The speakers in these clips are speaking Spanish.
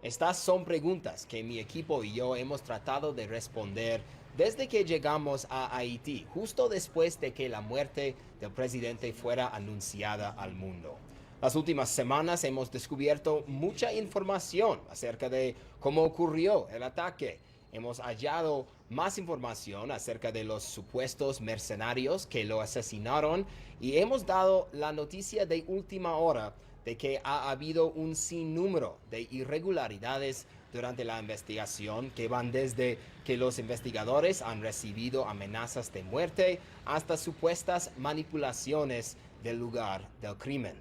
Estas son preguntas que mi equipo y yo hemos tratado de responder desde que llegamos a Haití, justo después de que la muerte del presidente fuera anunciada al mundo. Las últimas semanas hemos descubierto mucha información acerca de cómo ocurrió el ataque. Hemos hallado más información acerca de los supuestos mercenarios que lo asesinaron y hemos dado la noticia de última hora de que ha habido un sinnúmero de irregularidades durante la investigación que van desde que los investigadores han recibido amenazas de muerte hasta supuestas manipulaciones del lugar del crimen.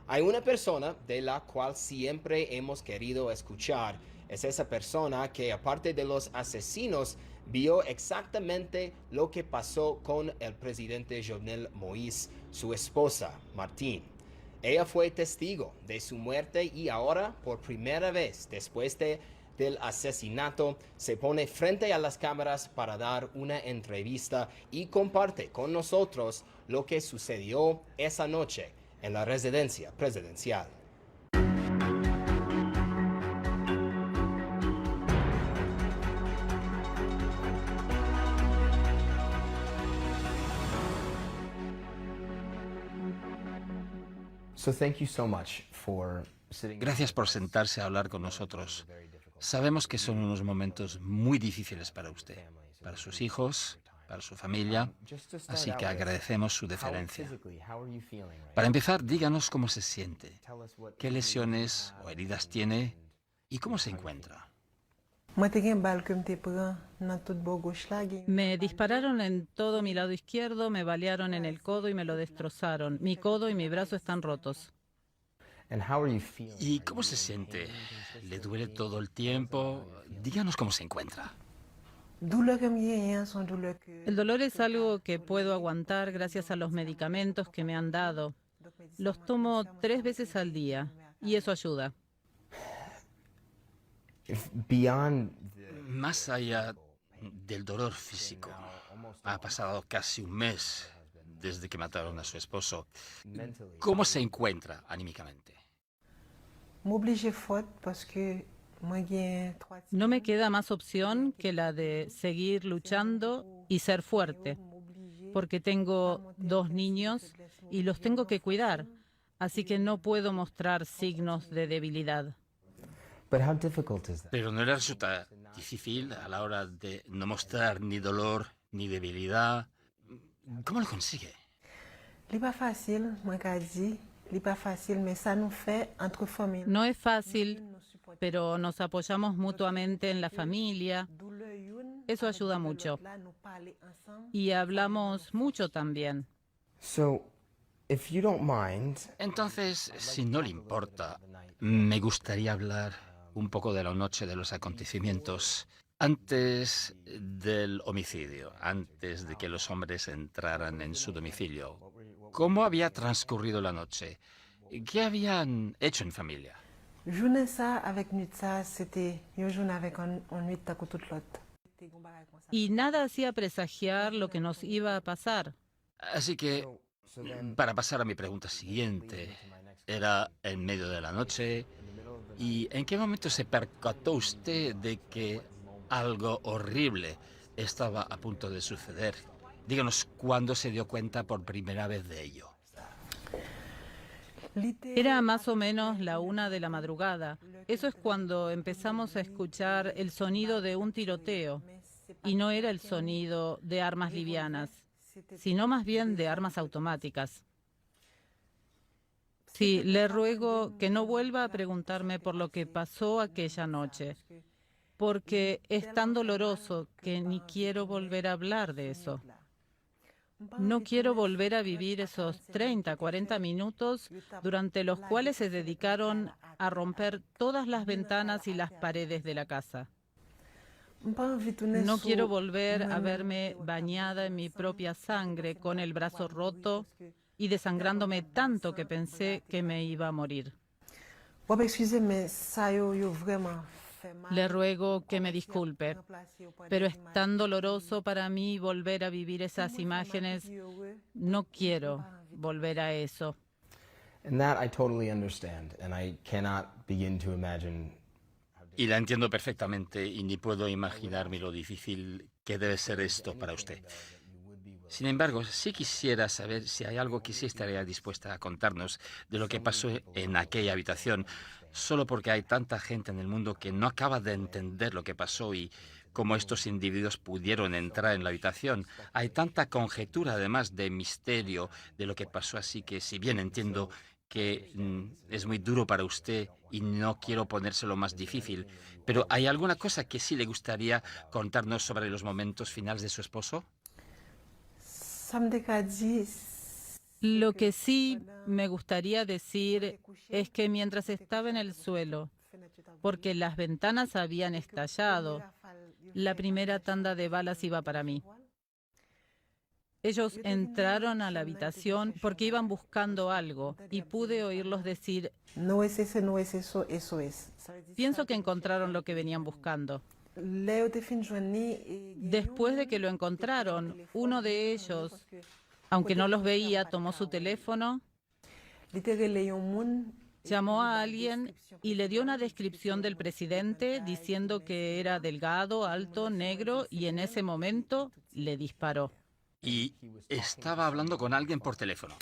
Hay una persona de la cual siempre hemos querido escuchar. Es esa persona que, aparte de los asesinos, vio exactamente lo que pasó con el presidente Jovenel Moïse, su esposa, Martín. Ella fue testigo de su muerte y ahora, por primera vez del asesinato, se pone frente a las cámaras para dar una entrevista y comparte con nosotros lo que sucedió esa noche en la residencia presidencial. Gracias por sentarse a hablar con nosotros. Sabemos que son unos momentos muy difíciles para usted, para sus hijos, para su familia, así que agradecemos su deferencia. Para empezar, díganos cómo se siente, qué lesiones o heridas tiene y cómo se encuentra. Me dispararon en todo mi lado izquierdo, me balearon en el codo y me lo destrozaron. Mi codo y mi brazo están rotos. ¿Y cómo se siente? ¿Le duele todo el tiempo? Díganos cómo se encuentra. El dolor es algo que puedo aguantar gracias a los medicamentos que me han dado. Los tomo 3 veces al día y eso ayuda. Más allá del dolor físico, ha pasado casi un mes desde que mataron a su esposo. ¿Cómo se encuentra anímicamente? No me queda más opción que la de seguir luchando y ser fuerte, porque tengo 2 niños y los tengo que cuidar, así que no puedo mostrar signos de debilidad. Pero no le resulta difícil a la hora de no mostrar ni dolor ni debilidad. ¿Cómo lo consigue? No es fácil, pero nos apoyamos mutuamente en la familia. Eso ayuda mucho. Y hablamos mucho también. Entonces, si no le importa, me gustaría hablar un poco de la noche de los acontecimientos, antes del homicidio, antes de que los hombres entraran en su domicilio. ¿Cómo había transcurrido la noche? ¿Qué habían hecho en familia? Y nada hacía presagiar lo que nos iba a pasar. Así que, para pasar a mi pregunta siguiente, era en medio de la noche. ¿Y en qué momento se percató usted de que algo horrible estaba a punto de suceder? Díganos cuándo se dio cuenta por primera vez de ello. Era más o menos la 1 de la madrugada. Eso es cuando empezamos a escuchar el sonido de un tiroteo. Y no era el sonido de armas livianas, sino más bien de armas automáticas. Sí, le ruego que no vuelva a preguntarme por lo que pasó aquella noche, porque es tan doloroso que ni quiero volver a hablar de eso. No quiero volver a vivir esos 30, 40 minutos durante los cuales se dedicaron a romper todas las ventanas y las paredes de la casa. No quiero volver a verme bañada en mi propia sangre, con el brazo roto y desangrándome tanto que pensé que me iba a morir. Le ruego que me disculpe, pero es tan doloroso para mí volver a vivir esas imágenes. No quiero volver a eso. Y la entiendo perfectamente y ni puedo imaginarme lo difícil que debe ser esto para usted. Sin embargo, sí quisiera saber si hay algo que sí estaría dispuesta a contarnos de lo que pasó en aquella habitación, solo porque hay tanta gente en el mundo que no acaba de entender lo que pasó y cómo estos individuos pudieron entrar en la habitación. Hay tanta conjetura, además de misterio de lo que pasó, así que si bien entiendo que es muy duro para usted y no quiero ponérselo más difícil, pero ¿hay alguna cosa que sí le gustaría contarnos sobre los momentos finales de su esposo? Lo que sí me gustaría decir es que mientras estaba en el suelo, porque las ventanas habían estallado, la primera tanda de balas iba para mí. Ellos entraron a la habitación porque iban buscando algo y pude oírlos decir, no es ese, no es eso, eso es. pienso que encontraron lo que venían buscando. Después de que lo encontraron, uno de ellos, aunque no los veía, tomó su teléfono, llamó a alguien y le dio una descripción del presidente diciendo que era delgado, alto, negro y en ese momento le disparó. Y estaba hablando con alguien por teléfono.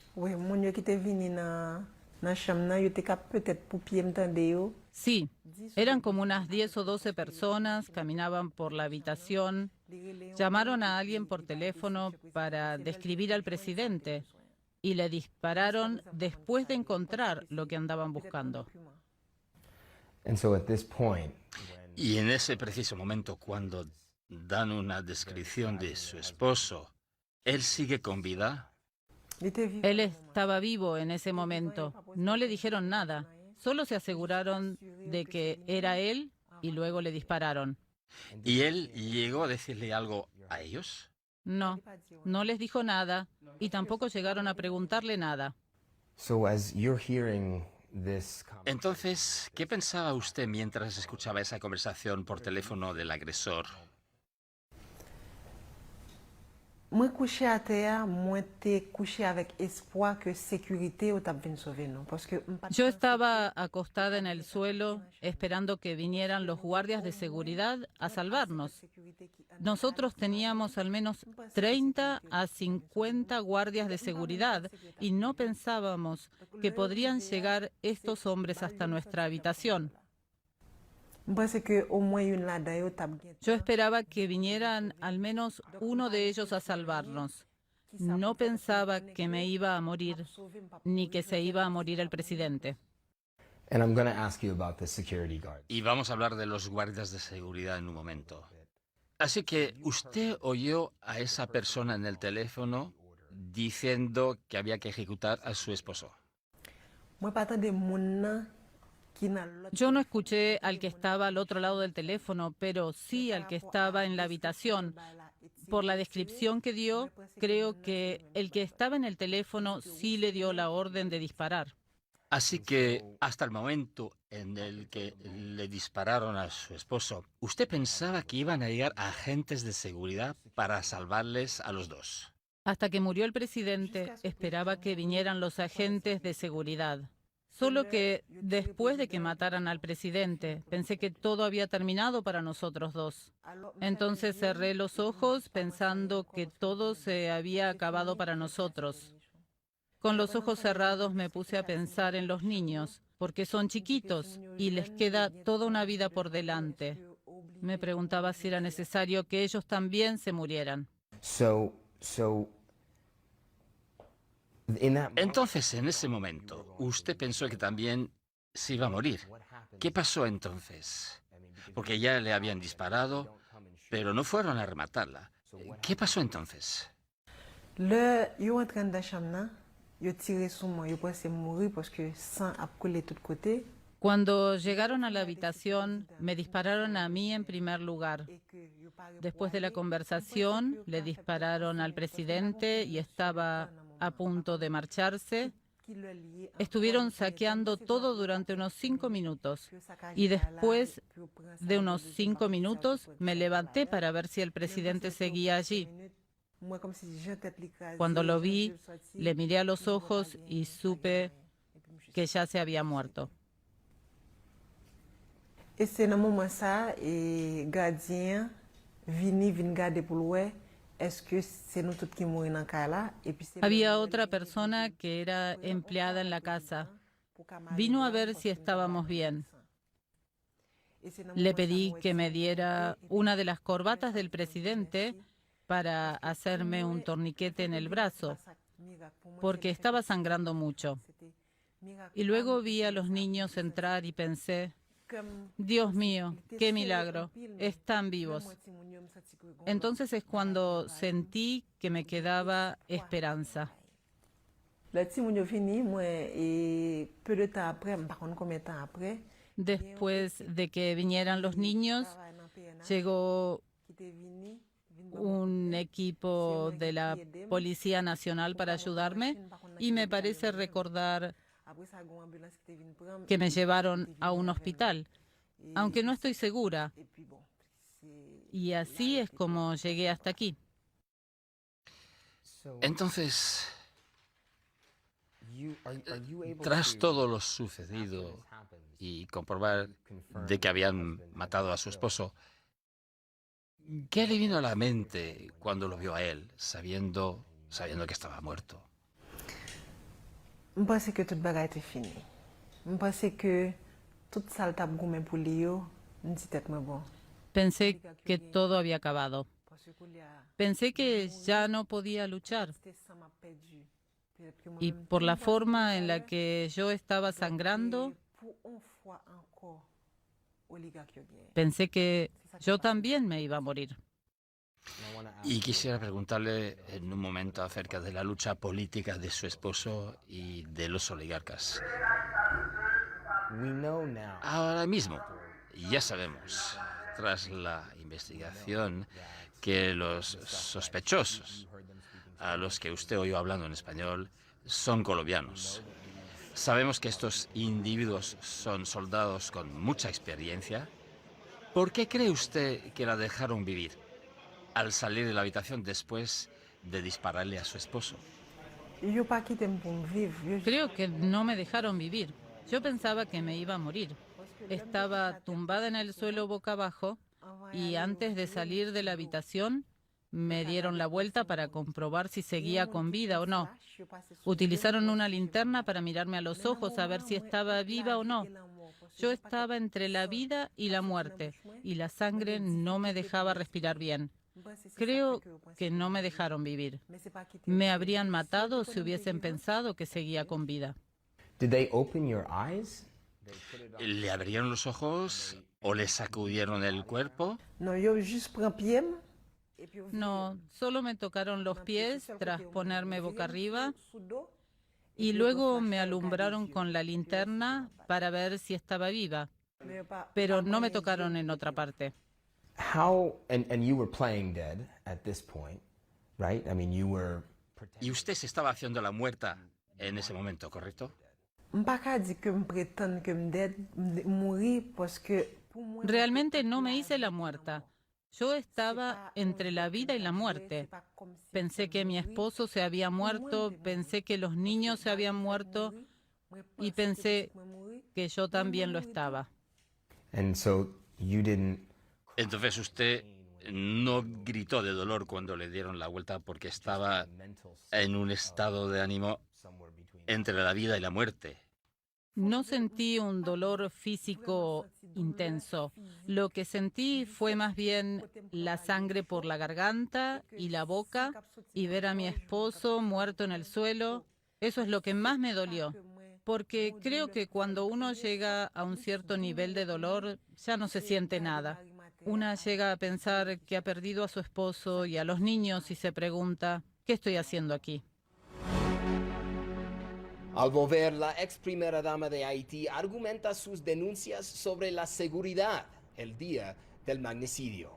Sí, eran como unas 10 o 12 personas, caminaban por la habitación, llamaron a alguien por teléfono para describir al presidente y le dispararon después de encontrar lo que andaban buscando. Y en ese preciso momento, cuando dan una descripción de su esposo, ¿él sigue con vida? Él estaba vivo en ese momento. No le dijeron nada. Solo se aseguraron de que era él y luego le dispararon. ¿Y él llegó a decirle algo a ellos? No, no les dijo nada y tampoco llegaron a preguntarle nada. Entonces, ¿qué pensaba usted mientras escuchaba esa conversación por teléfono del agresor? Mwen kouche a teya, mwen te kouche avek espoir ke sekurite ou tap vin sove nou. Yo estaba acostada en el suelo esperando que vinieran los guardias de seguridad a salvarnos. Nosotros teníamos al menos 30 a 50 guardias de seguridad y no pensábamos que podrían llegar estos hombres hasta nuestra habitación. Yo esperaba que vinieran al menos uno de ellos a salvarnos. No pensaba que me iba a morir, ni que se iba a morir el presidente. Y vamos a hablar de los guardias de seguridad en un momento. Así que usted oyó a esa persona en el teléfono diciendo que había que ejecutar a su esposo. Yo no escuché al que estaba al otro lado del teléfono, pero sí al que estaba en la habitación. Por la descripción que dio, creo que el que estaba en el teléfono sí le dio la orden de disparar. Así que hasta el momento en el que le dispararon a su esposo, ¿usted pensaba que iban a llegar agentes de seguridad para salvarles a los dos? Hasta que murió el presidente, esperaba que vinieran los agentes de seguridad. Solo que después de que mataran al presidente, pensé que todo había terminado para nosotros dos. Entonces cerré los ojos pensando que todo se había acabado para nosotros. Con los ojos cerrados me puse a pensar en los niños, porque son chiquitos y les queda toda una vida por delante. Me preguntaba si era necesario que ellos también se murieran. Entonces, en ese momento, usted pensó que también se iba a morir. ¿Qué pasó entonces? Porque ya le habían disparado, pero no fueron a rematarla. ¿Qué pasó entonces? Cuando llegaron a la habitación, me dispararon a mí en primer lugar. Después de la conversación, le dispararon al presidente y estaba a punto de marcharse. Estuvieron saqueando todo durante unos 5 minutos y después de unos 5 minutos me levanté para ver si el presidente seguía allí. Cuando lo vi, le miré a los ojos y supe que ya se había muerto. Et c'est dans moment ça et gardien vin garder pour l'oué est-ce que c'est nous tous qui mourir dans cas là et puis c'est Había otra persona que era empleada en la casa. Vino a ver si estábamos bien. Le pedí que me diera una de las corbatas del presidente para hacerme un torniquete en el brazo, porque estaba sangrando mucho. Y luego vi a los niños entrar y pensé, Dios mío, qué milagro, están vivos. Entonces es cuando sentí que me quedaba esperanza. Le petit moun yo fini, moi et peu de temps après, par contre combien de temps après, Después de que vinieran los niños, llegó un equipo de la Policía Nacional para ayudarme y me parece recordar que me llevaron a un hospital, aunque no estoy segura. Y así es como llegué hasta aquí. Entonces, tras todo lo sucedido y comprobar de que habían matado a su esposo, ¿qué le vino a la mente cuando lo vio a él, sabiendo que estaba muerto? je pense que toute bagay était fini. Je pense que toute ça t'a goumé pour lui, me dit tête moi bon. Pensé que todo había acabado. Pensé que ya no podía luchar. Y por la forma en la que yo estaba sangrando, pensé que yo también me iba a morir. Y quisiera preguntarle en un momento acerca de la lucha política de su esposo y de los oligarcas. Ahora mismo, ya sabemos, tras la investigación, que los sospechosos, a los que usted oyó hablando en español, son colombianos. Sabemos que estos individuos son soldados con mucha experiencia. ¿Por qué cree usted que la dejaron vivir al salir de la habitación después de dispararle a su esposo? Creo que no me dejaron vivir. Yo pensaba que me iba a morir. Estaba tumbada en el suelo boca abajo y antes de salir de la habitación me dieron la vuelta para comprobar si seguía con vida o no. Utilizaron una linterna para mirarme a los ojos a ver si estaba viva o no. Yo estaba entre la vida y la muerte y la sangre no me dejaba respirar bien. Creo que no me dejaron vivir. Me habrían matado si hubiesen pensado que seguía con vida. ¿Le abrieron los ojos o le sacudieron el cuerpo? No, solo me tocaron los pies tras ponerme boca arriba y luego me alumbraron con la linterna para ver si estaba viva, pero no me tocaron en otra parte. Y usted se estaba haciendo la muerta en ese momento, ¿correcto? Realmente no me hice la muerta. Yo estaba entre la vida y la muerte. Pensé que mi esposo se había muerto, pensé que los niños se habían muerto y pensé que yo también lo estaba. Entonces usted no gritó de dolor cuando le dieron la vuelta porque estaba en un estado de ánimo entre la vida y la muerte. No sentí un dolor físico intenso. Lo que sentí fue más bien la sangre por la garganta y la boca y ver a mi esposo muerto en el suelo. Eso es lo que más me dolió, porque creo que cuando uno llega a un cierto nivel de dolor ya no se siente nada. Una llega a pensar que ha perdido a su esposo y a los niños y se pregunta, ¿qué estoy haciendo aquí? Al volver, la ex primera dama de Haití argumenta sus denuncias sobre la seguridad el día del magnicidio.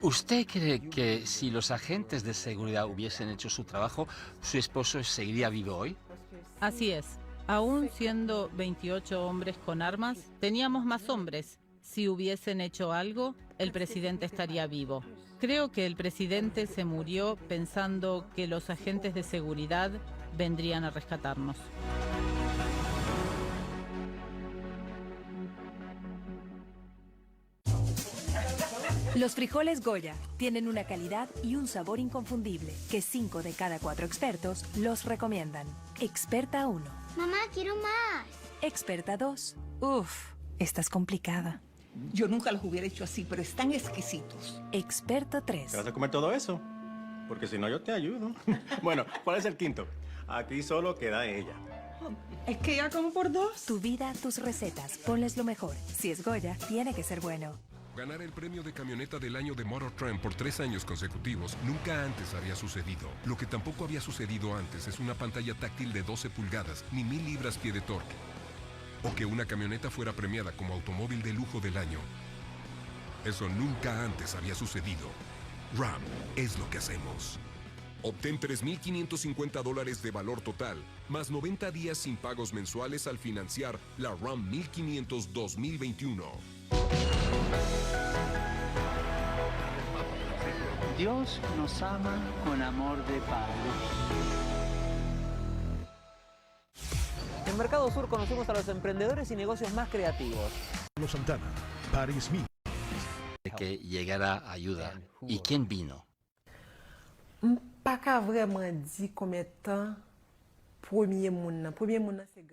¿Usted cree que si los agentes de seguridad hubiesen hecho su trabajo, su esposo seguiría vivo hoy? Así es. Aún siendo 28 hombres con armas, teníamos más hombres. Si hubiesen hecho algo, el presidente estaría vivo. Creo que el presidente se murió pensando que los agentes de seguridad vendrían a rescatarnos. « Los frijoles Goya tienen una calidad y un sabor inconfundible que 5 de cada 4 expertos los recomiendan. Experta 1. Mamá, quiero más. Experta 2. Uf, estás complicada. Yo nunca los hubiera hecho así, pero están exquisitos. Experto 3. ¿Te vas a comer todo eso? Porque si no, yo te ayudo. Bueno, ¿cuál es el quinto? Aquí solo queda ella. Es que ya como por 2. Tu vida, tus recetas. Ponles lo mejor. Si es Goya, tiene que ser bueno. Ganar el premio de camioneta del año de Motor Trend por 3 años consecutivos nunca antes había sucedido. Lo que tampoco había sucedido antes es una pantalla táctil de 12 pulgadas ni 1000 libras-pie de torque. O que una camioneta fuera premiada como automóvil de lujo del año. Eso nunca antes había sucedido. Ram es lo que hacemos. Obtén $3,550 de valor total, más 90 días sin pagos mensuales al financiar la Ram 1500 2021. Dios nos ama con amor de Padre. En Mercado Sur conocemos a los emprendedores y negocios más creativos. Carlos Santana, Patti Smith. De que llegara ayuda. ¿Y quién vino?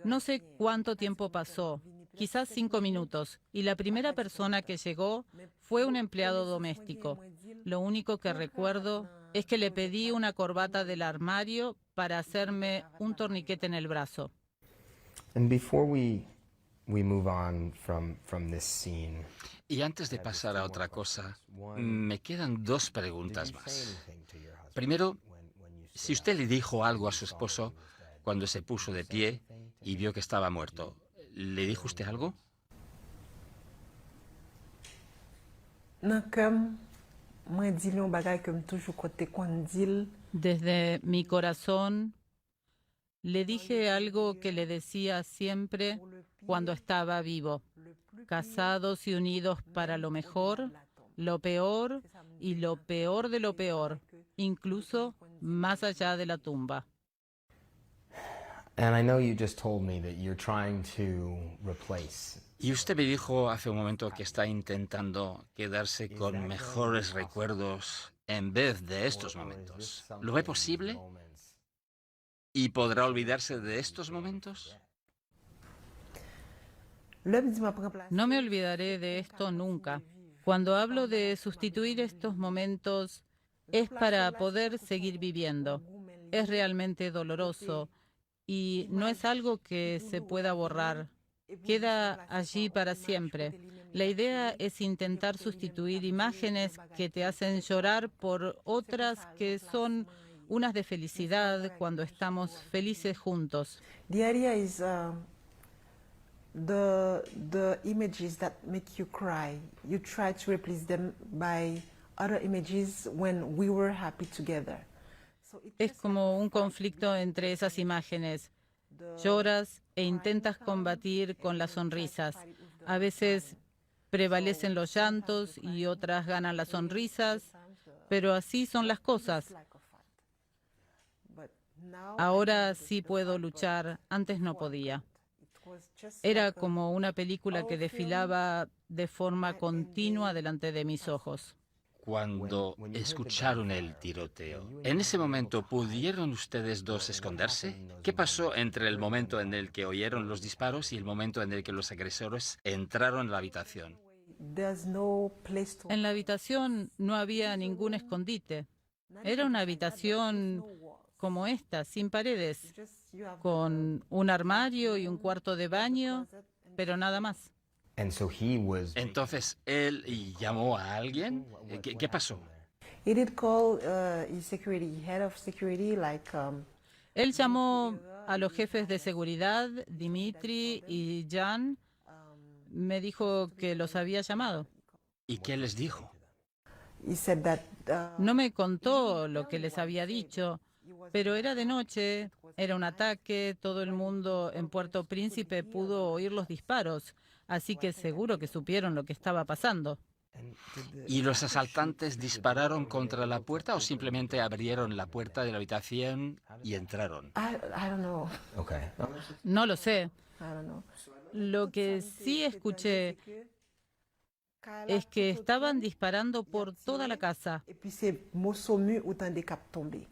No sé cuánto tiempo pasó, quizás 5 minutos, y la primera persona que llegó fue un empleado doméstico. Lo único que recuerdo es que le pedí una corbata del armario para hacerme un torniquete en el brazo. Y antes de pasar a otra cosa, me quedan 2 preguntas más. Primero, si usted le dijo algo a su esposo cuando se puso de pie y vio que estaba muerto, ¿le dijo usted algo? Desde mi corazón, le dije algo que le decía siempre cuando estaba vivo: casados y unidos para lo mejor, lo peor y lo peor de lo peor, incluso más allá de la tumba. Y usted me dijo hace un momento que está intentando quedarse con mejores recuerdos en vez de estos momentos. ¿Lo ve posible? ¿Y podrá olvidarse de estos momentos? No me olvidaré de esto nunca. Cuando hablo de sustituir estos momentos, es para poder seguir viviendo. Es realmente doloroso y no es algo que se pueda borrar. Queda allí para siempre. La idea es intentar sustituir imágenes que te hacen llorar por otras que son unas de felicidad cuando estamos felices juntos. The images that make you cry, you try to replace them by other images when we were happy together. Es como un conflicto entre esas imágenes. Lloras e intentas combatir con las sonrisas. A veces prevalecen los llantos y otras ganan las sonrisas, pero así son las cosas. Ahora sí puedo luchar, antes no podía. Era como una película que desfilaba de forma continua delante de mis ojos. Cuando escucharon el tiroteo, ¿en ese momento pudieron ustedes 2 esconderse? ¿Qué pasó entre el momento en el que oyeron los disparos y el momento en el que los agresores entraron en la habitación? En la habitación no había ningún escondite. Era una habitación como esta, sin paredes, con un armario y un cuarto de baño, pero nada más. Entonces, ¿él llamó a alguien? ¿Qué pasó? Él llamó a los jefes de seguridad, Dimitri y Jan. Me dijo que los había llamado. ¿Y qué les dijo? No me contó lo que les había dicho, pero era de noche, era un ataque, todo el mundo en Puerto Príncipe pudo oír los disparos, así que seguro que supieron lo que estaba pasando. ¿Y los asaltantes dispararon contra la puerta o simplemente abrieron la puerta de la habitación y entraron? No lo sé. Lo que sí escuché es que estaban disparando por toda la casa. Et puis ces morceaux mûrs autant des capes tombées.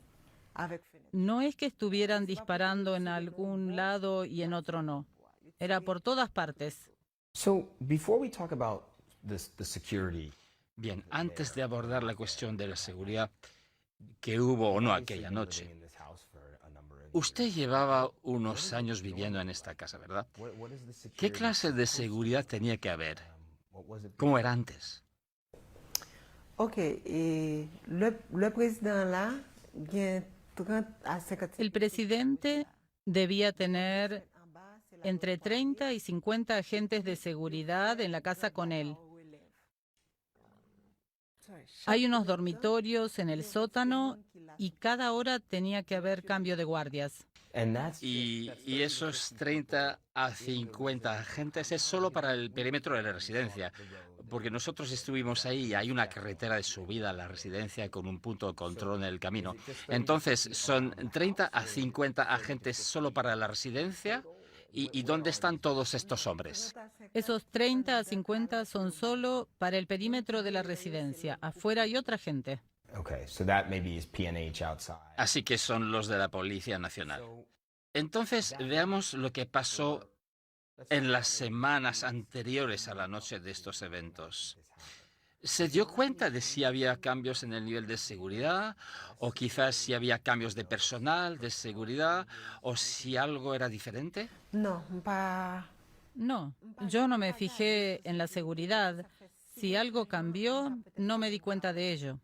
Avec fenêtre. No es que estuvieran disparando en algún lado y en otro no. Era por todas partes. So, before we talk about the security, Bien, antes de abordar la cuestión de la seguridad que hubo o no aquella noche, usted llevaba unos años viviendo en esta casa, ¿verdad? ¿Qué clase de seguridad tenía que haber? ¿Cómo era antes? OK, et le président là, gagne 30 à 50. El presidente debía tener entre 30 y 50 agentes de seguridad en la casa con él. Hay unos dormitorios en el sótano y cada hora tenía que haber cambio de guardias. Y esos 30 a 50 agentes es solo para el perímetro de la residencia, porque nosotros estuvimos ahí y hay una carretera de subida a la residencia con un punto de control en el camino. Entonces, ¿son 30 a 50 agentes solo para la residencia? ¿Y dónde están todos estos hombres? Esos 30 a 50 son solo para el perímetro de la residencia. Afuera hay otra gente. okay, so that maybe is PNH outside. Así que son los de la Policía Nacional. Entonces, veamos lo que pasó en las semanas anteriores a la noche de estos eventos. ¿Se dio cuenta de si había cambios en el nivel de seguridad? ¿O quizás si había cambios de personal, de seguridad? ¿O si algo era diferente? No, pas. No, yo no me fijé en la seguridad. Si algo cambió, no me di cuenta de ello.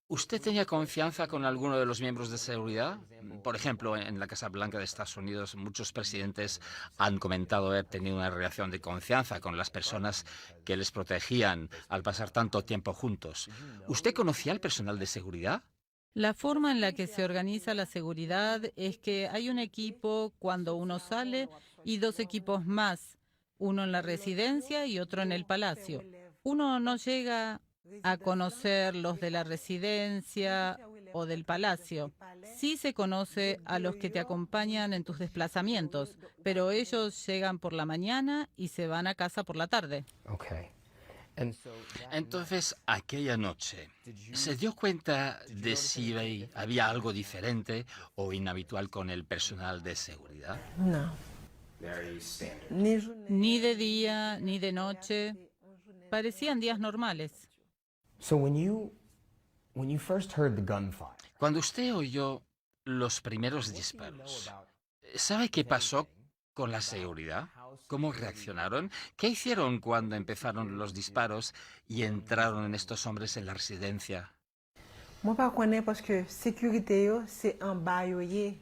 ¿Usted tenía confianza con alguno de los miembros de seguridad? Por ejemplo, en la Casa Blanca de Estados Unidos, muchos presidentes han comentado haber tenido una relación de confianza con las personas que les protegían al pasar tanto tiempo juntos. ¿Usted conocía al personal de seguridad? La forma en la que se organiza la seguridad es que hay un equipo cuando uno sale y dos equipos más, uno en la residencia y otro en el palacio. Uno no llega a conocer los de la residencia o del palacio. Sí se conoce a los que te acompañan en tus desplazamientos, pero ellos llegan por la mañana y se van a casa por la tarde. Okay. Entonces, aquella noche, ¿se dio cuenta de si había algo diferente o inhabitual con el personal de seguridad? No. Very standard. Ni de día, ni de noche. Parecían días normales. So when you first heard the gunfire, Cuando usted oyó los primeros disparos, ¿sabe qué pasó con la seguridad? ¿Cómo reaccionaron? ¿Qué hicieron cuando empezaron los disparos y entraron estos hombres en la residencia? Moi pas connais parce que sécurité yo c'est en bas yo yé.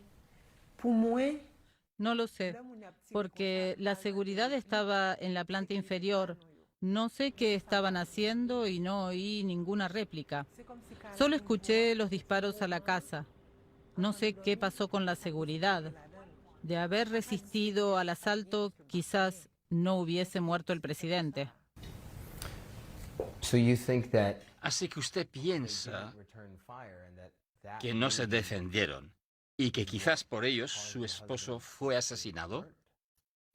Pour moi, No lo sé, porque la seguridad estaba en la planta inferior. No sé qué estaban haciendo y no oí ninguna réplica. Solo escuché los disparos a la casa. No sé qué pasó con la seguridad. De haber resistido al asalto, quizás no hubiese muerto el presidente. so you think that Así que usted piensa que no se defendieron y que quizás por ellos su esposo fue asesinado.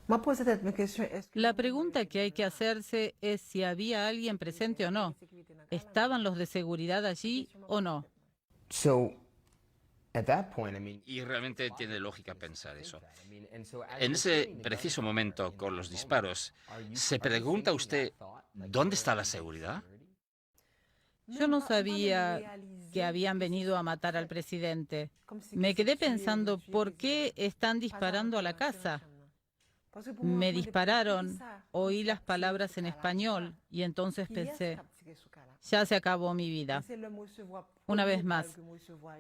moi pose cette question, est-ce que La pregunta que hay que hacerse es si había alguien presente o no. ¿Estaban los de seguridad allí o no? so at that point, I mean, Y realmente tiene lógica pensar eso. En ese preciso momento, con los disparos, ¿se pregunta usted dónde está la seguridad? Yo no sabía que habían venido a matar al presidente. Me quedé pensando, ¿por qué están disparando a la casa? Me dispararon, oí las palabras en español y entonces pensé, ya se acabó mi vida. Una vez más,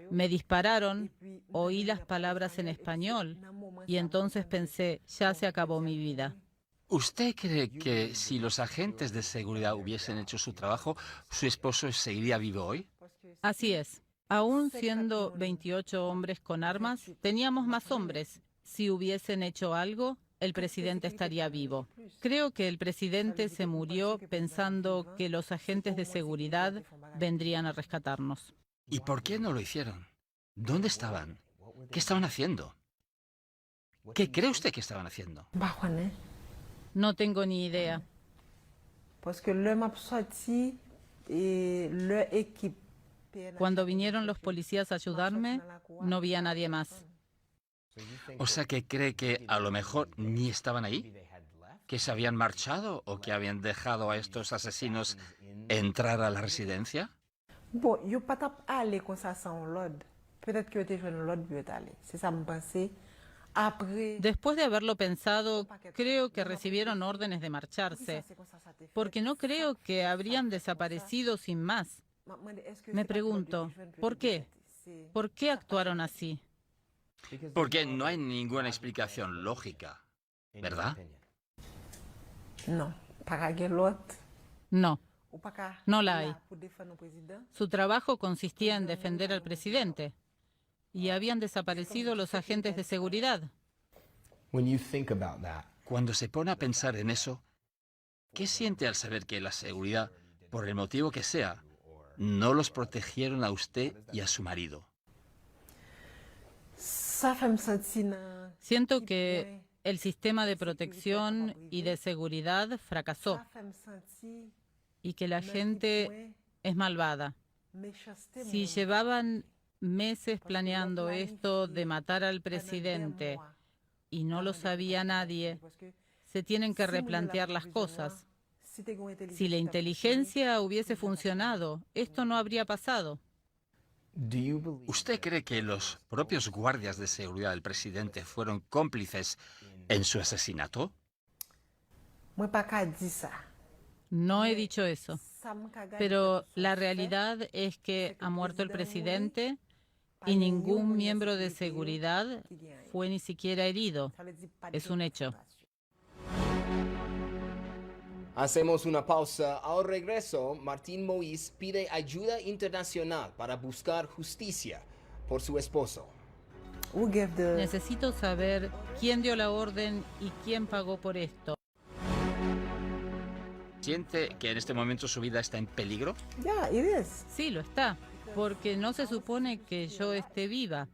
me dispararon, oí las palabras en español y entonces pensé, ya se acabó mi vida. ¿Usted cree que si los agentes de seguridad hubiesen hecho su trabajo, su esposo seguiría vivo hoy? Así es. Aún siendo 28 hombres con armas, teníamos más hombres. Si hubiesen hecho algo, el presidente estaría vivo. Creo que el presidente se murió pensando que los agentes de seguridad vendrían a rescatarnos. ¿Y por qué no lo hicieron? ¿Dónde estaban? ¿Qué estaban haciendo? ¿Qué cree usted que estaban haciendo? pas connais. No tengo ni idea. Cuando vinieron los policías a ayudarme, no vi a nadie más. O sea que cree que a lo mejor ni estaban ahí, que se habían marchado o que habían dejado a estos asesinos entrar a la residencia. Después de haberlo pensado, creo que recibieron órdenes de marcharse, porque no creo que habrían desaparecido sin más. Me pregunto, ¿por qué? ¿Por qué actuaron así? Porque no hay ninguna explicación lógica, ¿verdad? No, no la hay. Su trabajo consistía en defender al presidente y habían desaparecido los agentes de seguridad. Cuando se pone a pensar en eso, ¿qué siente al saber que la seguridad, por el motivo que sea, no los protegieron a usted y a su marido? Siento que el sistema de protección y de seguridad fracasó y que la gente es malvada. Si llevaban meses planeando esto de matar al presidente y no lo sabía nadie, se tienen que replantear las cosas. Si la inteligencia hubiese funcionado, esto no habría pasado. ¿Usted cree que los propios guardias de seguridad del presidente fueron cómplices en su asesinato? No he dicho eso, pero la realidad es que ha muerto el presidente y ningún miembro de seguridad fue ni siquiera herido. Es un hecho. Hacemos una pausa. Al regreso, Martín Moïse pide ayuda internacional para buscar justicia por su esposo. Necesito saber quién dio la orden y quién pagó por esto. ¿Siente que en este momento su vida está en peligro? Sí, lo está, porque no se supone que yo esté viva.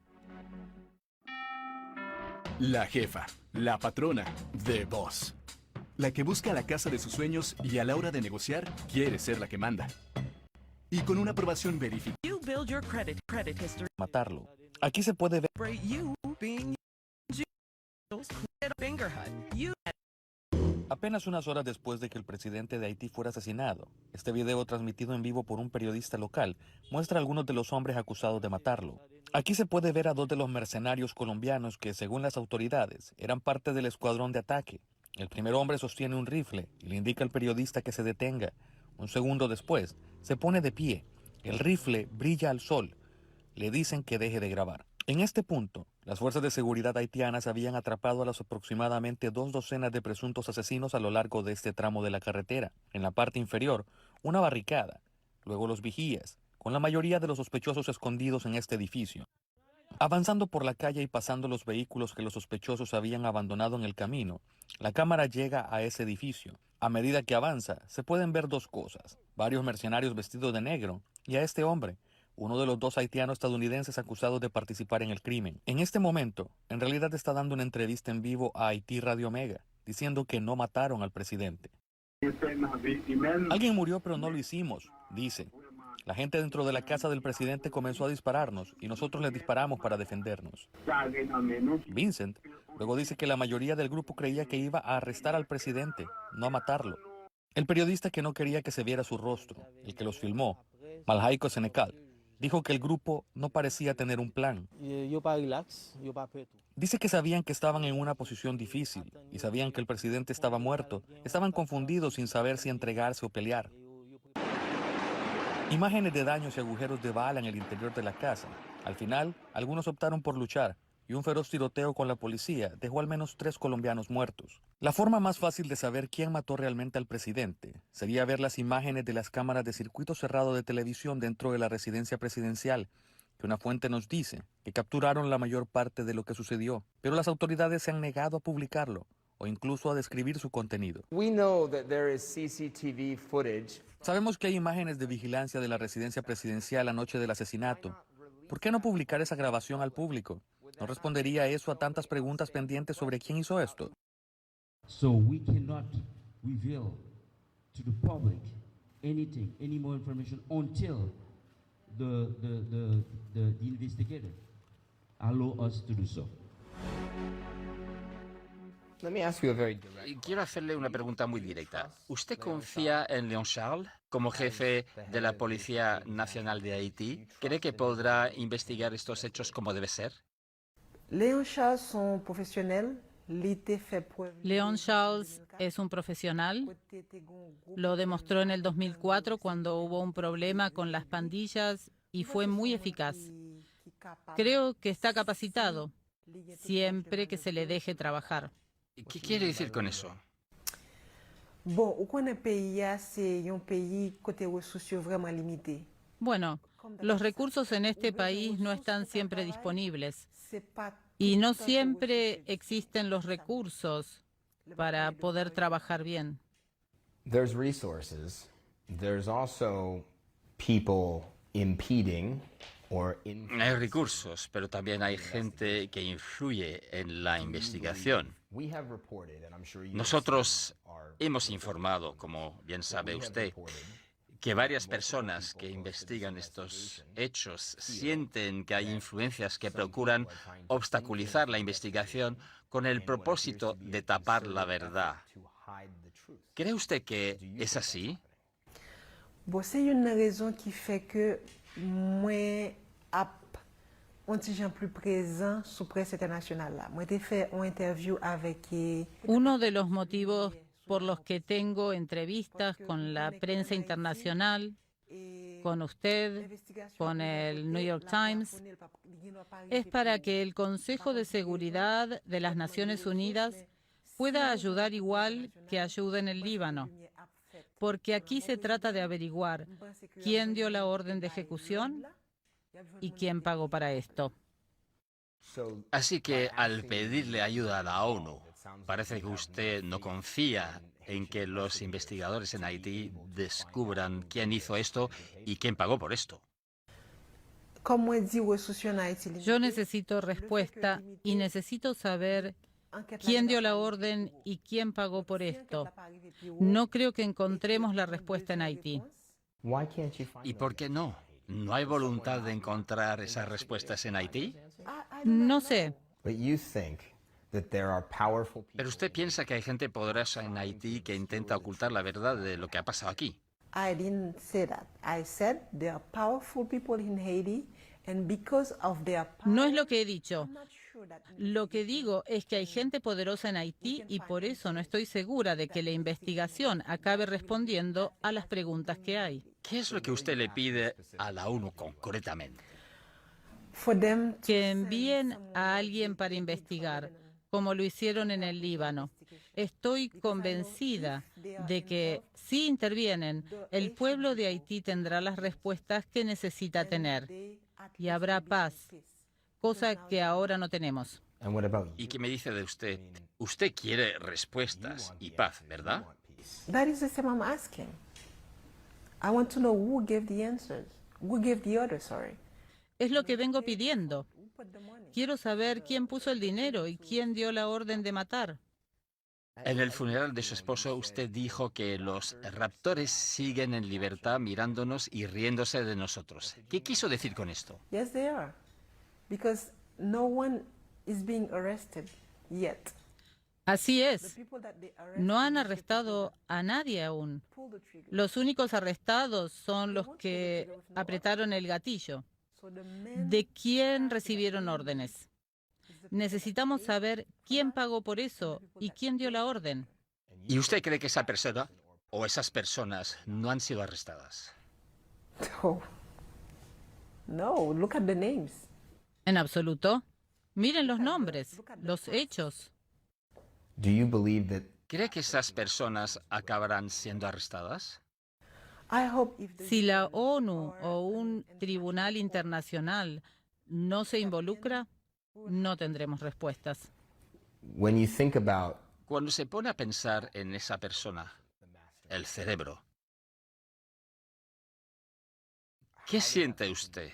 La jefa, la patrona, The Boss. La que busca la casa de sus sueños y a la hora de negociar quiere ser la que manda. Y con una aprobación verificada. Matarlo. Aquí se puede ver. Apenas unas horas después de que el presidente de Haití fuera asesinado, este video transmitido en vivo por un periodista local muestra a algunos de los hombres acusados de matarlo. Aquí se puede ver a dos de los mercenarios colombianos que, según las autoridades, eran parte del escuadrón de ataque. El primer hombre sostiene un rifle y le indica al periodista que se detenga. Un segundo después, se pone de pie. El rifle brilla al sol. Le dicen que deje de grabar. En este punto, las fuerzas de seguridad haitianas habían atrapado a las aproximadamente 2 docenas de presuntos asesinos a lo largo de este tramo de la carretera. En la parte inferior, una barricada. Luego los vigías, con la mayoría de los sospechosos escondidos en este edificio. Avanzando por la calle y pasando los vehículos que los sospechosos habían abandonado en el camino, la cámara llega a ese edificio. A medida que avanza, se pueden ver dos cosas: varios mercenarios vestidos de negro y a este hombre, uno de los 2 haitianos estadounidenses acusados de participar en el crimen. En este momento, en realidad está dando una entrevista en vivo a Haití Radio Omega, diciendo que no mataron al presidente. Alguien murió, pero no lo hicimos, dice. La gente dentro de la casa del presidente comenzó a dispararnos y nosotros les disparamos para defendernos. Vincent luego dice que la mayoría del grupo creía que iba a arrestar al presidente, no a matarlo. El periodista que no quería que se viera su rostro, el que los filmó, Malhaiko Senecal, dijo que el grupo no parecía tener un plan. Dice que sabían que estaban en una posición difícil y sabían que el presidente estaba muerto. Estaban confundidos sin saber si entregarse o pelear. Imágenes de daños y agujeros de bala en el interior de la casa. Al final, algunos optaron por luchar y un feroz tiroteo con la policía dejó al menos 3 colombianos muertos. La forma más fácil de saber quién mató realmente al presidente sería ver las imágenes de las cámaras de circuito cerrado de televisión dentro de la residencia presidencial, que una fuente nos dice que capturaron la mayor parte de lo que sucedió, pero las autoridades se han negado a publicarlo o incluso a describir su contenido. Sabemos que hay imágenes de vigilancia de la residencia presidencial la noche del asesinato. ¿Por qué no publicar esa grabación al público? ¿No respondería eso a tantas preguntas pendientes sobre quién hizo esto? to the public anything, any more information until the investigator allow us to do so. Let me ask you a very direct Quiero hacerle una pregunta muy directa. ¿Usted confía en Léon Charles como jefe de la Policía Nacional de Haití? ¿Cree que podrá investigar estos hechos como debe ser? Léon Charles son professionnel. Léon Charles es un profesional. Lo demostró en el 2004 cuando hubo un problema con las pandillas y fue muy eficaz. Creo que está capacitado, siempre que se le deje trabajar. ¿Qué quiere decir con eso? Bueno, los recursos en este país no están siempre disponibles y no siempre existen los recursos para poder trabajar bien. There's resources. There's also people impeding or Hay recursos, pero también hay gente que influye en la investigación. Nosotros hemos informado, como bien sabe usted, que varias personas que investigan estos hechos sienten que hay influencias que procuran obstaculizar la investigación con el propósito de tapar la verdad. ¿Cree usted que es así? C'est une raison qui fait que moi un petit gens plus présent sous presse internationale là. Moi j'ai fait une interview avec Uno de los motivos por los que tengo entrevistas con la prensa internacional, con usted, con el New York Times, es para que el Consejo de Seguridad de las Naciones Unidas pueda ayudar igual que ayuda en el Líbano. Porque aquí se trata de averiguar quién dio la orden de ejecución y quién pagó para esto. Así que al pedirle ayuda a la ONU, parece que usted no confía en que los investigadores en Haití descubran quién hizo esto y quién pagó por esto. Yo necesito respuesta y necesito saber quién dio la orden y quién pagó por esto. No creo que encontremos la respuesta en Haití. ¿Y por qué no? ¿No hay voluntad de encontrar esas respuestas en Haití? No sé. Pero usted piensa que hay gente poderosa en Haití que intenta ocultar la verdad de lo que ha pasado aquí. I didn't say that. I said there are powerful people in Haiti and because of their power, no es lo que he dicho. Lo que digo es que hay gente poderosa en Haití y por eso no estoy segura de que la investigación acabe respondiendo a las preguntas que hay. ¿Qué es lo que usted le pide a la ONU concretamente? Que envíen a alguien para investigar, como lo hicieron en el Líbano. Estoy convencida de que si intervienen, el pueblo de Haití tendrá las respuestas que necesita tener y habrá paz, cosa que ahora no tenemos. ¿Y qué me dice de usted? Usted quiere respuestas y paz, ¿verdad? That is the same I'm asking. I want to know who gave the answers. Who gave the order, sorry. Es lo que vengo pidiendo. Quiero saber quién puso el dinero y quién dio la orden de matar. En el funeral de su esposo, usted dijo que los raptores siguen en libertad mirándonos y riéndose de nosotros. ¿Qué quiso decir con esto? Yes, they are. Because no one is being arrested yet. Así es. No han arrestado a nadie aún. Los únicos arrestados son los que apretaron el gatillo. ¿De quién recibieron órdenes? Necesitamos saber quién pagó por eso y quién dio la orden. ¿Y usted cree que esa persona o esas personas no han sido arrestadas? No, look at the names. En absoluto. Miren los nombres, los hechos. ¿Cree que esas personas acabarán siendo arrestadas? Si la ONU o un tribunal internacional no se involucra, no tendremos respuestas. Cuando se pone a pensar en esa persona, el cerebro, ¿qué siente usted?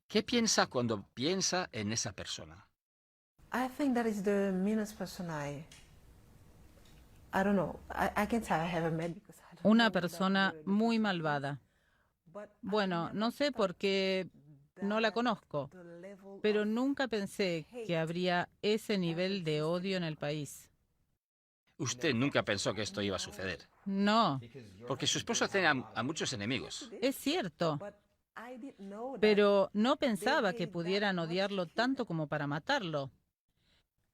¿Qué piensa cuando piensa en esa persona? I think that is the meanest person I don't know. I can't say I haven't met because I don't Una know that persona girl. muy malvada. But Bueno, no sé por qué no la conozco, pero nunca pensé que habría ese nivel de odio en el país. Usted nunca pensó que esto iba a suceder, No, porque su esposo tiene a muchos enemigos. es cierto, I didn't know that. pero no pensaba que pudieran odiarlo tanto como para matarlo.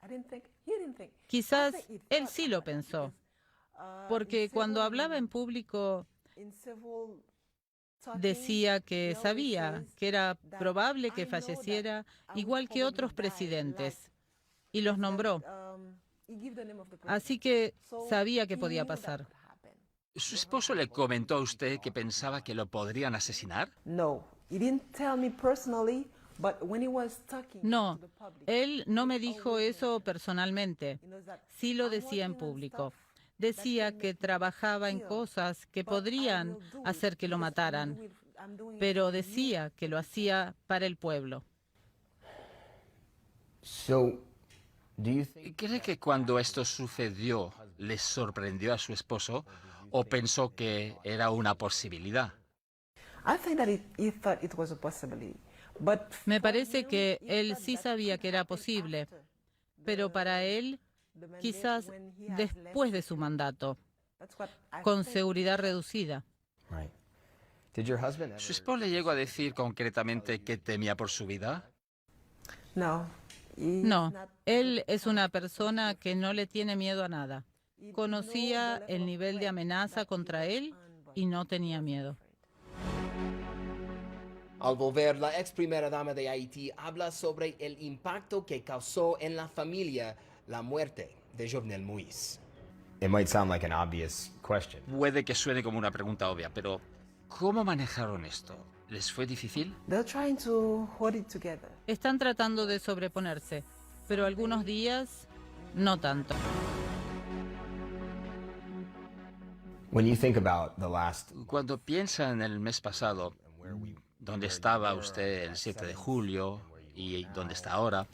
I didn't think he didn't think. Quizás I think él sí lo pensó, porque cuando hablaba en público in civil talking, decía que he always sabía says que era that probable I que know that falleciera I would igual que probably otros die, presidentes, y like, los nombró. he give the name of the Así president. que So sabía que he podía knew that pasar. could happen. ¿Su esposo le comentó a usted que pensaba que lo podrían asesinar? No, he didn't tell me personally, but when he was talking No, to the public, él no me dijo eso personalmente. he knows that Sí lo I'm decía en working on público. stuff Decía que trabajaba en cosas que podrían hacer que lo mataran, pero decía que lo hacía para el pueblo. ¿Cree que cuando esto sucedió le sorprendió a su esposo o pensó que era una posibilidad? I think that he thought it was a possibility, but Me parece que él sí sabía que era posible, pero para él, quizás después de su mandato, con seguridad reducida. ¿Su esposo le llegó a decir concretamente que temía por su vida? no, No, él es una persona que no le tiene miedo a nada. Conocía el nivel de amenaza contra él y no tenía miedo. Al volver, la ex primera dama de Haití habla sobre el impacto que causó en la familia la muerte de Jovenel Moïse. It might sound like an obvious question. Puede que suene como una pregunta obvia, pero ¿cómo manejaron esto? ¿Les fue difícil? they're trying to hold it together. Están tratando de sobreponerse, pero algunos días no tanto. When you think about the last Cuando piensa en el mes pasado, donde estaba usted el 7 de julio y donde está ahora,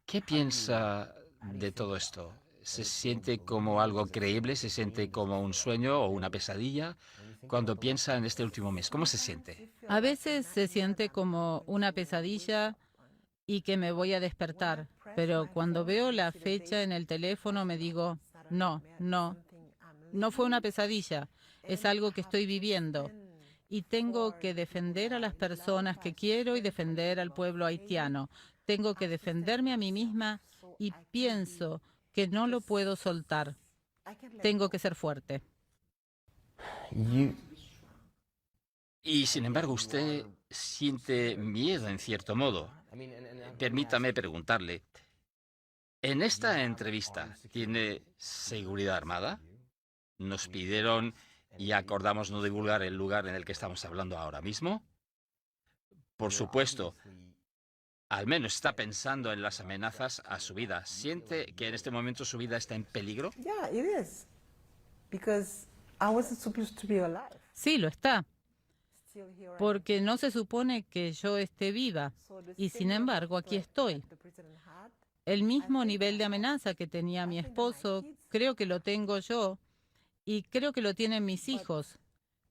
¿qué piensa de todo esto? ¿Se siente como algo creíble? ¿Se siente como un sueño o una pesadilla? Cuando piensa en este último mes, ¿cómo se siente? A veces se siente como una pesadilla y que me voy a despertar, pero cuando veo la fecha en el teléfono me digo, no fue una pesadilla, es algo que estoy viviendo y tengo que defender a las personas que quiero y defender al pueblo haitiano. Tengo que defenderme a mí misma y pienso que no lo puedo soltar. Tengo que ser fuerte. Y sin embargo, usted siente miedo en cierto modo. Permítame preguntarle, ¿en esta entrevista tiene seguridad armada? Nos pidieron y acordamos no divulgar el lugar en el que estamos hablando ahora mismo. Por supuesto, al menos está pensando en las amenazas a su vida. ¿Siente que en este momento su vida está en peligro? Yeah, it is. Because I wasn't supposed to be alive. Sí, lo está, Still here I am. porque no se supone que yo esté viva y sin embargo aquí estoy. The president had, El mismo nivel de amenaza que tenía mi esposo, creo que lo tengo yo y creo que lo tienen mis hijos,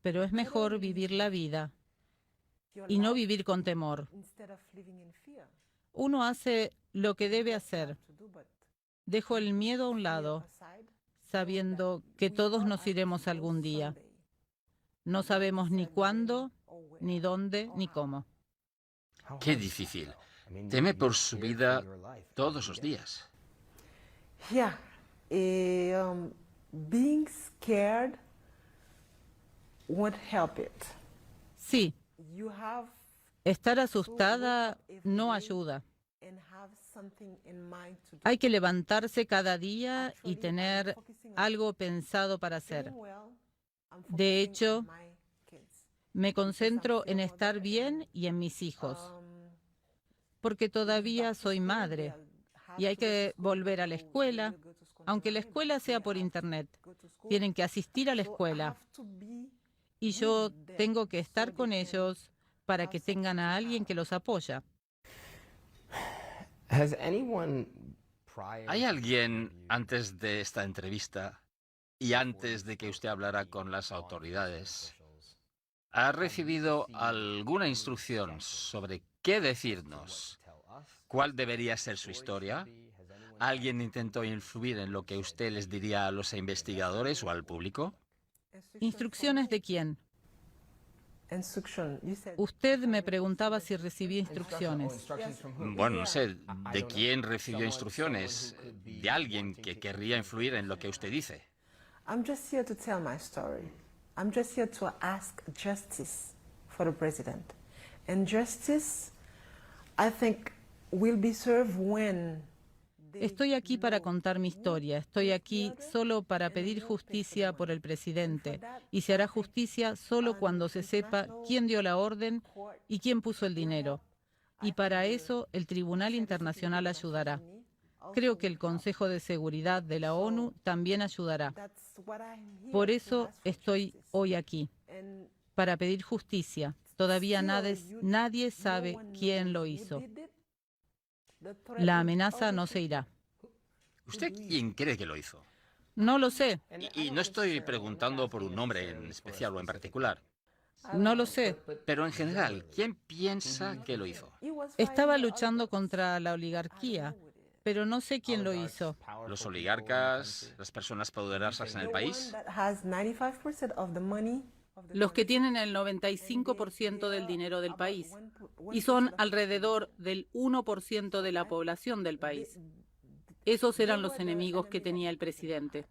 pero es mejor vivir la vida your y no life vivir con temor. instead of living in fear. Uno hace lo que debe hacer. To do, but Dejo el miedo a un lado, aside, sabiendo que todos nos iremos algún día. No sabemos ni cuándo, ni dónde, ni cómo. Qué difícil. Teme por su vida todos los días. yeah, being scared won't help it. Sí, You have estar asustada no ayuda. and have something in mind to do. Hay que levantarse cada día y tener algo pensado para hacer. Well, I'm De hecho, on my kids. me concentro en estar bien y en mis hijos, porque todavía soy madre y hay que volver a la escuela, aunque la escuela sea por internet. Tienen que asistir a la escuela y yo tengo que estar con ellos para que tengan a alguien que los apoya. Has anyone ¿Hay alguien antes de esta entrevista y antes de que usted hablara con las autoridades, ha recibido alguna instrucción sobre qué decirnos? ¿Cuál debería ser su historia? ¿Alguien intentó influir en lo que usted les diría a los investigadores o al público? ¿Instrucciones de quién? Usted me preguntaba si recibí instrucciones. Bueno, no sé, ¿de quién recibió instrucciones? ¿De alguien que querría influir en lo que usted dice? I'm just here to tell my story. I'm just here to ask justice for the president. And justice, I think, will be served when... Estoy aquí para contar mi historia. Estoy aquí solo para pedir justicia por el presidente. Y se hará justicia solo cuando se sepa quién dio la orden y quién puso el dinero. Y para eso el Tribunal Internacional ayudará. Creo que el Consejo de Seguridad de la ONU también ayudará. Por eso estoy hoy aquí, para pedir justicia. Todavía nadie sabe quién lo hizo. La amenaza no se irá. ¿Usted quién cree que lo hizo? No lo sé. Y no estoy preguntando por un nombre en especial o en particular. No lo sé. Pero en general, ¿quién piensa que lo hizo? Estaba luchando contra la oligarquía, pero no sé quién lo hizo. ¿Los oligarcas, las personas poderosas en el país? Los que tienen el 95% del dinero del país y son alrededor del 1% de la población del país. Esos eran los enemigos que tenía el presidente.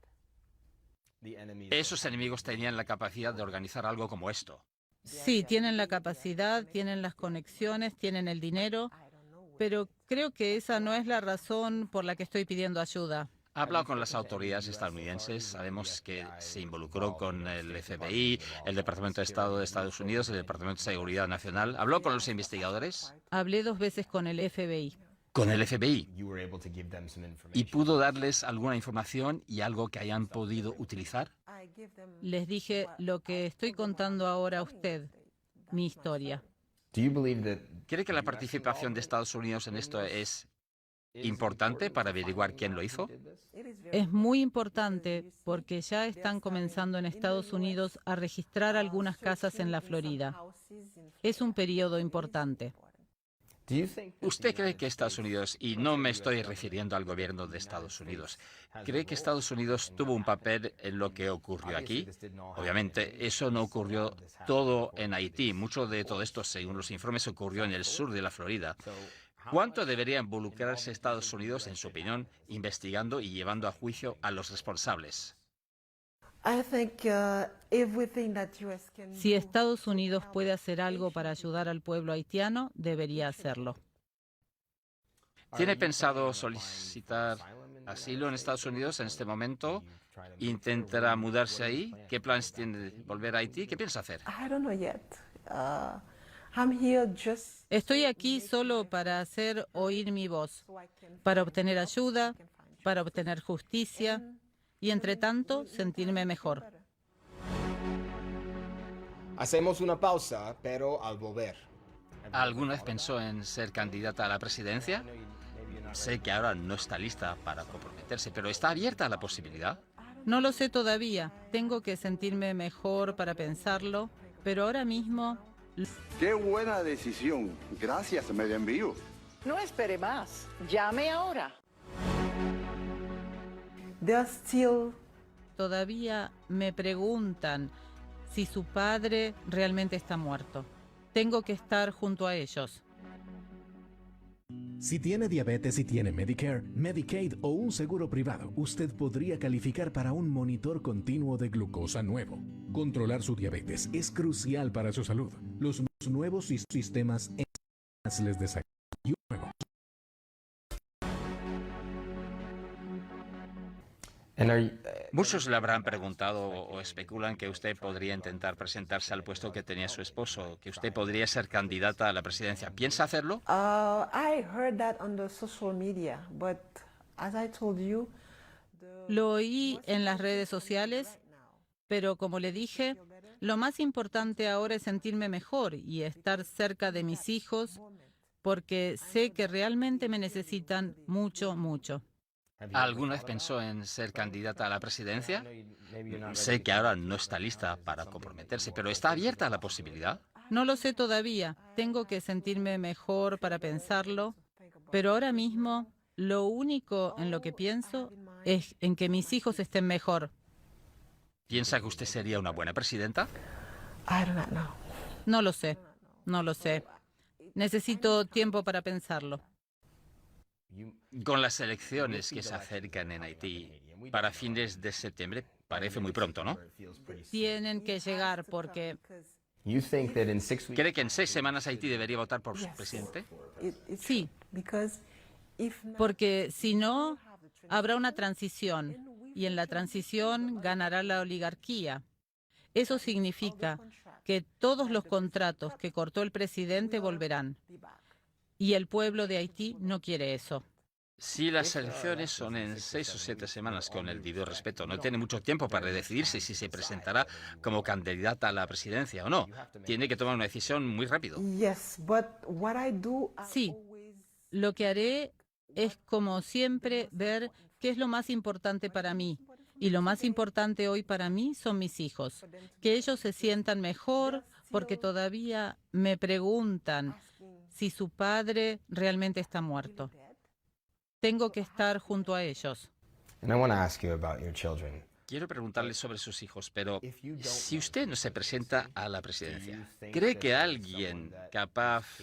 Esos enemigos tenían la capacidad de organizar algo como esto. Sí, tienen la capacidad, tienen las conexiones, tienen el dinero, pero creo que esa no es la razón por la que estoy pidiendo ayuda. Ha hablado con las autoridades estadounidenses, sabemos que se involucró con el FBI, el Departamento de Estado de Estados Unidos, el Departamento de Seguridad Nacional. ¿Habló con los investigadores? Hablé 2 veces con el FBI. ¿Con el FBI? ¿Y pudo darles alguna información y algo que hayan podido utilizar? Les dije lo que estoy contando ahora a usted, mi historia. ¿Cree que la participación de Estados Unidos en esto es importante para averiguar quién lo hizo? Es muy importante porque ya están comenzando en Estados Unidos a registrar algunas casas en la Florida. Es un periodo importante. ¿Usted cree que Estados Unidos, y no me estoy refiriendo al gobierno de Estados Unidos, cree que Estados Unidos tuvo un papel en lo que ocurrió aquí? Obviamente, eso no ocurrió todo en Haití. Mucho de todo esto, según los informes, ocurrió en el sur de la Florida. ¿Cuánto debería involucrarse Estados Unidos, en su opinión, investigando y llevando a juicio a los responsables? Si Estados Unidos puede hacer algo para ayudar al pueblo haitiano, debería hacerlo. ¿Tiene pensado solicitar asilo en Estados Unidos en este momento? ¿Intentará mudarse ahí? ¿Qué planes tiene de volver a Haití? ¿Qué piensa hacer? Estoy aquí solo para hacer oír mi voz, para obtener ayuda, para obtener justicia y, entre tanto, sentirme mejor. Hacemos una pausa, pero al volver. ¿Alguna vez pensó en ser candidata a la presidencia? Sé que ahora no está lista para comprometerse, pero ¿está abierta a la posibilidad? No lo sé todavía. Tengo que sentirme mejor para pensarlo, pero ahora mismo... ¡Qué buena decisión! Gracias, me la envío. No espere más. Llame ahora. Todavía me preguntan si su padre realmente está muerto. Tengo que estar junto a ellos. Si tiene diabetes y tiene Medicare, Medicaid o un seguro privado, usted podría calificar para un monitor continuo de glucosa nuevo. Controlar su diabetes es crucial para su salud. Los nuevos sistemas les desayunan. Muchos le habrán preguntado o especulan que usted podría intentar presentarse al puesto que tenía su esposo, que usted podría ser candidata a la presidencia. ¿Piensa hacerlo? Lo oí en las redes sociales, pero como le dije, lo más importante ahora es sentirme mejor y estar cerca de mis hijos, porque sé que realmente me necesitan mucho, mucho. ¿Alguna vez pensó en ser candidata a la presidencia? Sé que ahora no está lista para comprometerse, pero ¿está abierta a la posibilidad? No lo sé todavía. Tengo que sentirme mejor para pensarlo, pero ahora mismo lo único en lo que pienso es en que mis hijos estén mejor. ¿Piensa que usted sería una buena presidenta? I do not know. No lo sé, no lo sé. Necesito tiempo para pensarlo. Con las elecciones que se acercan en Haití para fines de septiembre, parece muy pronto, ¿no? Tienen que llegar porque ¿Cree que en 6 semanas Haití debería votar por su presidente? sí, porque si no, habrá una transición y en la transición ganará la oligarquía. Eso significa que todos los contratos que cortó el presidente volverán. Y el pueblo de Haití no quiere eso. Si las elecciones son en 6 o 7 semanas, con el debido respeto, no tiene mucho tiempo para decidirse si se presentará como candidata a la presidencia o no. Tiene que tomar una decisión muy rápido. Sí, lo que haré es, como siempre, ver qué es lo más importante para mí. Y lo más importante hoy para mí son mis hijos. Que ellos se sientan mejor porque todavía me preguntan si su padre realmente está muerto. Tengo que estar junto a ellos. Quiero preguntarle sobre sus hijos, pero si usted no se presenta a la presidencia, ¿cree que alguien capaz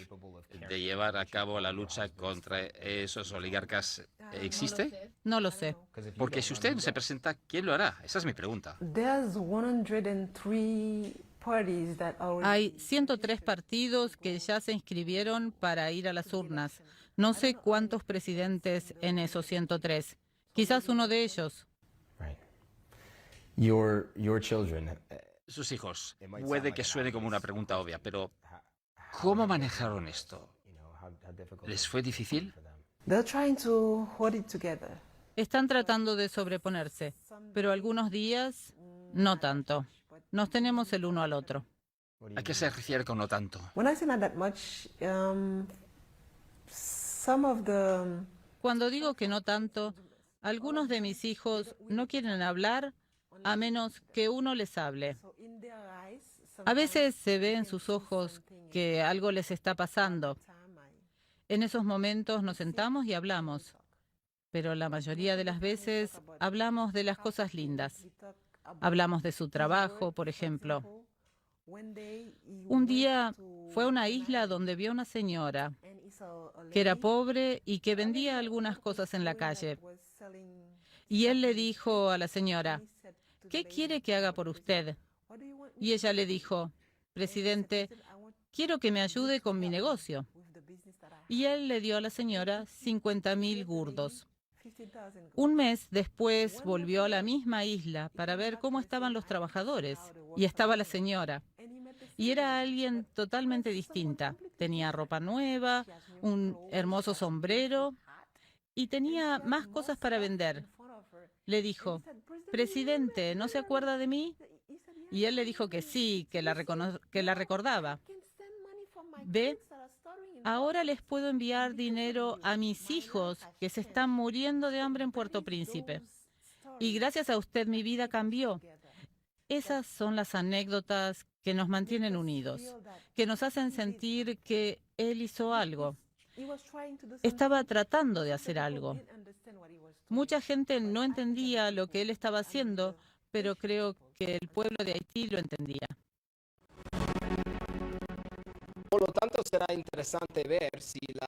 de llevar a cabo la lucha contra esos oligarcas existe? No lo sé. Porque si usted no se presenta, ¿quién lo hará? Esa es mi pregunta. Hay 103 partidos que ya se inscribieron para ir a las urnas. No sé cuántos presidentes en esos 103. Quizás uno de ellos. Sus hijos. Puede que suene como una pregunta obvia, pero ¿cómo manejaron esto? ¿Les fue difícil? Están tratando de sobreponerse, pero algunos días no tanto. Nos tenemos el uno al otro. ¿A qué se refiere con no tanto? Cuando digo que no tanto, algunos de mis hijos no quieren hablar a menos que uno les hable. A veces se ve en sus ojos que algo les está pasando. En esos momentos nos sentamos y hablamos, pero la mayoría de las veces hablamos de las cosas lindas. Hablamos de su trabajo, por ejemplo. Un día fue a una isla donde vio a una señora que era pobre y que vendía algunas cosas en la calle. Y él le dijo a la señora, ¿qué quiere que haga por usted? Y ella le dijo, presidente, quiero que me ayude con mi negocio. Y él le dio a la señora 50.000 gurdos. Un mes después volvió a la misma isla para ver cómo estaban los trabajadores. Y estaba la señora. Y era alguien totalmente distinta. Tenía ropa nueva, un hermoso sombrero y tenía más cosas para vender. Le dijo, presidente, ¿no se acuerda de mí? Y él le dijo que sí, que la recordaba. ¿Ve? Ahora les puedo enviar dinero a mis hijos que se están muriendo de hambre en Puerto Príncipe. Y gracias a usted mi vida cambió. Esas son las anécdotas que nos mantienen unidos, que nos hacen sentir que él hizo algo. Estaba tratando de hacer algo. Mucha gente no entendía lo que él estaba haciendo, pero creo que el pueblo de Haití lo entendía. Por lo tanto, será interesante ver si la